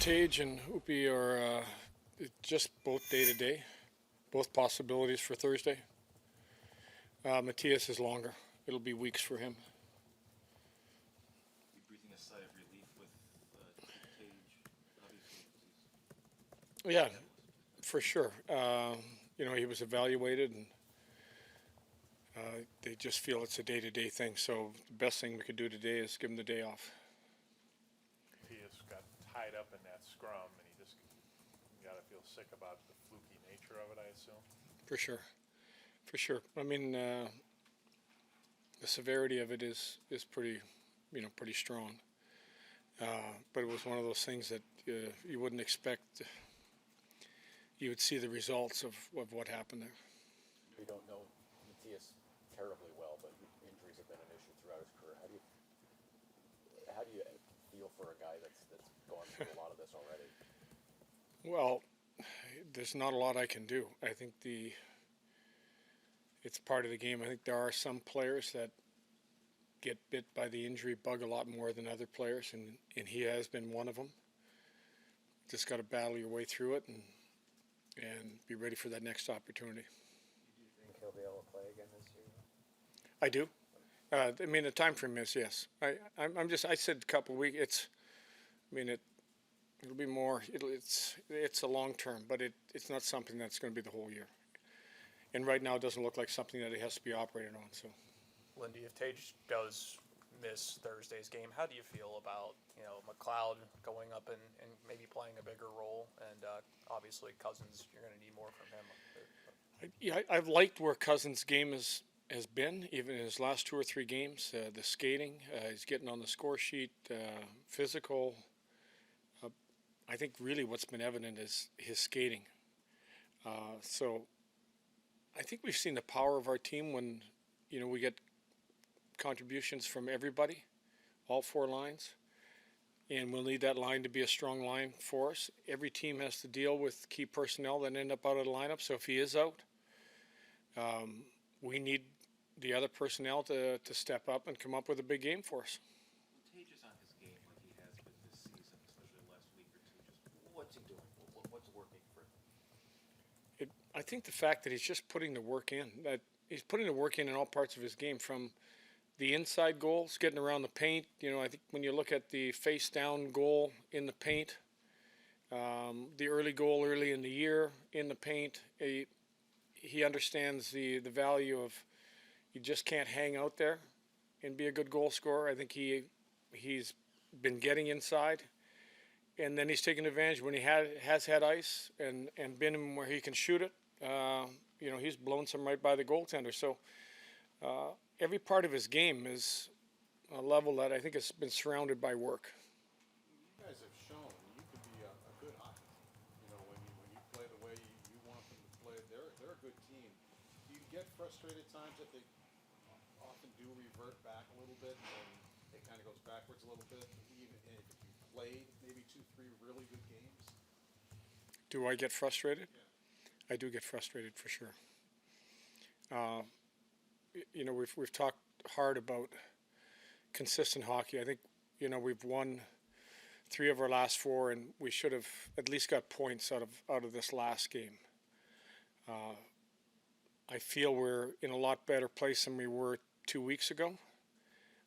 Tage and Upi are just both day to day, both possibilities for Thursday. Mattias is longer. It'll be weeks for him. Be breathing a sigh of relief with Tage, obviously. Yeah, for sure. He was evaluated, and they just feel it's a day-to-day thing. So the best thing we could do today is give him the day off. Mattias got tied up in that scrum, and he just got to feel sick about the fluky nature of it, I assume. For sure. I mean, the severity of it is pretty strong. But it was one of those things that you wouldn't expect. You would see the results of what happened there. We don't know Mattias terribly well, but injuries have been an issue throughout his career. How do you feel for a guy that's gone through a lot of this already? Well, there's not a lot I can do. I think it's part of the game. I think there are some players that get bit by the injury bug a lot more than other players, and he has been one of them. Just got to battle your way through it and be ready for that next opportunity. Do you think he'll be able to play again this year? I do. I mean, the time frame is yes. I said a couple of weeks. It'll be more. It's a long term, but it's not something that's going to be the whole year. And right now, it doesn't look like something that he has to be operated on. So, Lindy, if Tage does miss Thursday's game, how do you feel about McLeod going up and maybe playing a bigger role, and obviously Cousins, you're going to need more from him. I've liked where Cousins' game has been, even in his last 2 or 3 games. The skating, he's getting on the score sheet, physical. I think really what's been evident is his skating. So I think we've seen the power of our team when we get contributions from everybody, all 4 lines. And we'll need that line to be a strong line for us. Every team has to deal with key personnel that end up out of the lineup. So if he is out, we need the other personnel to step up and come up with a big game for us. When Tage is on his game like he has been this season, especially the last week or two, just what's he doing? What's working for him? I think the fact that he's just putting the work in, that he's putting the work in all parts of his game, from the inside goals, getting around the paint. I think when you look at the face down goal in the paint, the early goal early in the year in the paint, he understands the value of, you just can't hang out there and be a good goal scorer. I think he's been getting inside, and then he's taken advantage when he has had ice and been in where he can shoot it. He's blown some right by the goaltender. So every part of his game is a level that I think has been surrounded by work. You guys have shown you could be a good hockey team. When you play the way you want them to play, they're a good team. Do you get frustrated at times that they often do revert back a little bit and it kind of goes backwards a little bit, even if you played maybe 2-3 really good games? Do I get frustrated? Yeah. I do get frustrated for sure. We've talked hard about consistent hockey. I think we've won 3 of our last 4, and we should have at least got points out of this last game. I feel we're in a lot better place than we were 2 weeks ago.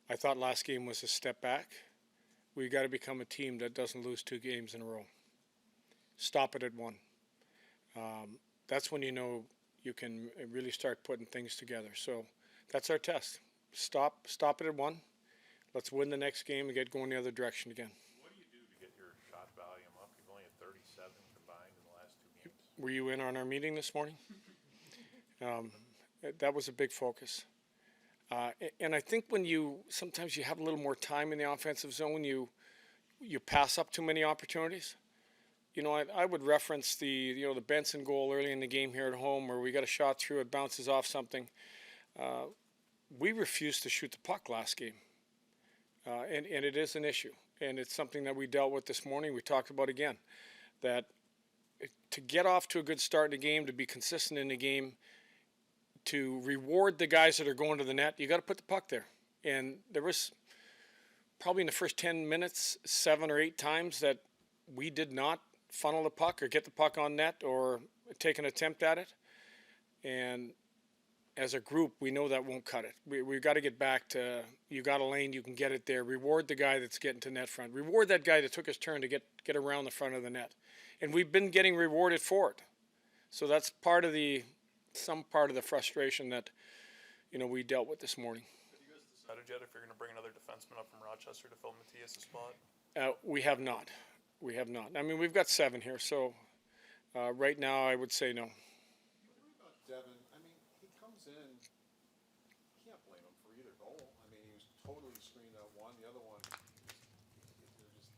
I thought last game was a step back. We've got to become a team that doesn't lose 2 games in a row. Stop it at 1. That's when you can really start putting things together. So that's our test. Stop it at 1. Let's win the next game and get going the other direction again. What do you do to get your shot volume up? You've only had 37 combined in the last 2 games. Were you in on our meeting this morning? That was a big focus. And I think sometimes you have a little more time in the offensive zone, you pass up too many opportunities. I would reference the Benson goal early in the game here at home, where we got a shot through, it bounces off something. We refused to shoot the puck last game, and it is an issue, and it's something that we dealt with this morning. We talked about again, that to get off to a good start in the game, to be consistent in the game, to reward the guys that are going to the net, you got to put the puck there. And there was probably in the first 10 minutes 7 or 8 times that we did not funnel the puck or get the puck on net or take an attempt at it. And as a group, we know that won't cut it. We've got to get back to, you got a lane, you can get it there. Reward the guy that's getting to net front. Reward that guy that took his turn to get around the front of the net. And we've been getting rewarded for it. So that's part of some part of the frustration that, we dealt with this morning. Have you guys decided yet if you're going to bring another defenseman up from Rochester to fill Mattias' spot? We have not. We have not. I mean, we've got 7 here, so right now I would say no. What about Devin? I mean, he comes in, can't blame him for either goal. I mean, he was totally screened out one. The other one, they're just,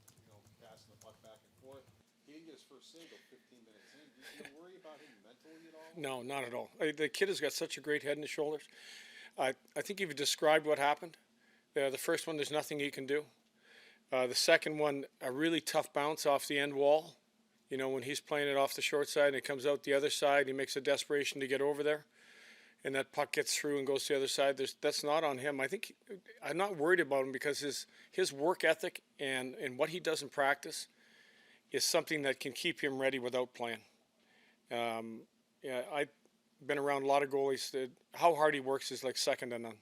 passing the puck back and forth. He didn't get his first single 15 minutes in. Do you worry about him mentally at all? No, not at all. The kid has got such a great head and shoulders. I think you've described what happened. The first one, there's nothing he can do. The second one, a really tough bounce off the end wall. When he's playing it off the short side and it comes out the other side, he makes a desperation to get over there. And that puck gets through and goes to the other side. That's not on him. I'm not worried about him because his work ethic and what he does in practice is something that can keep him ready without playing. I've been around a lot of goalies that how hard he works is like second to none.